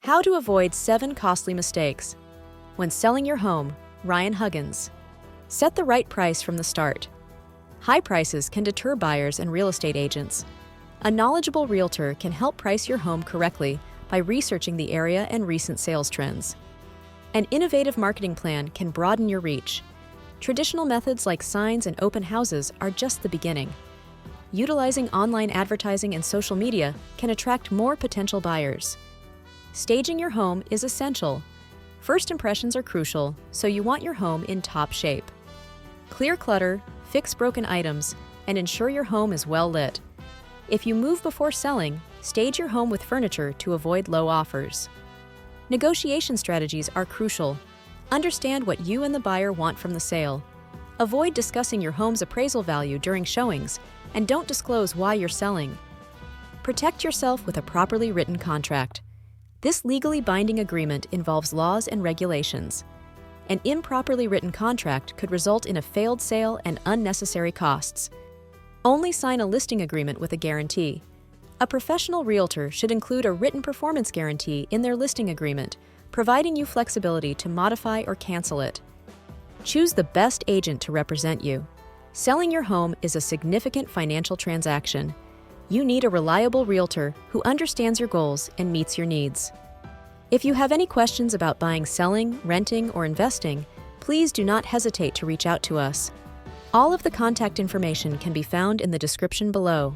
How to avoid 7 costly mistakes. When selling your home, Ryan Huggins. Set the right price from the start. High prices can deter buyers and real estate agents. A knowledgeable realtor can help price your home correctly by researching the area and recent sales trends. An innovative marketing plan can broaden your reach. Traditional methods like signs and open houses are just the beginning. Utilizing online advertising and social media can attract more potential buyers. Staging your home is essential. First impressions are crucial, so you want your home in top shape. Clear clutter, fix broken items, and ensure your home is well lit. If you move before selling, stage your home with furniture to avoid low offers. Negotiation strategies are crucial. Understand what you and the buyer want from the sale. Avoid discussing your home's appraisal value during showings, and don't disclose why you're selling. Protect yourself with a properly written contract. This legally binding agreement involves laws and regulations. An improperly written contract could result in a failed sale and unnecessary costs. Only sign a listing agreement with a guarantee. A professional realtor should include a written performance guarantee in their listing agreement, providing you flexibility to modify or cancel it. Choose the best agent to represent you. Selling your home is a significant financial transaction. You need a reliable realtor who understands your goals and meets your needs. If you have any questions about buying, selling, renting, or investing, please do not hesitate to reach out to us. All of the contact information can be found in the description below.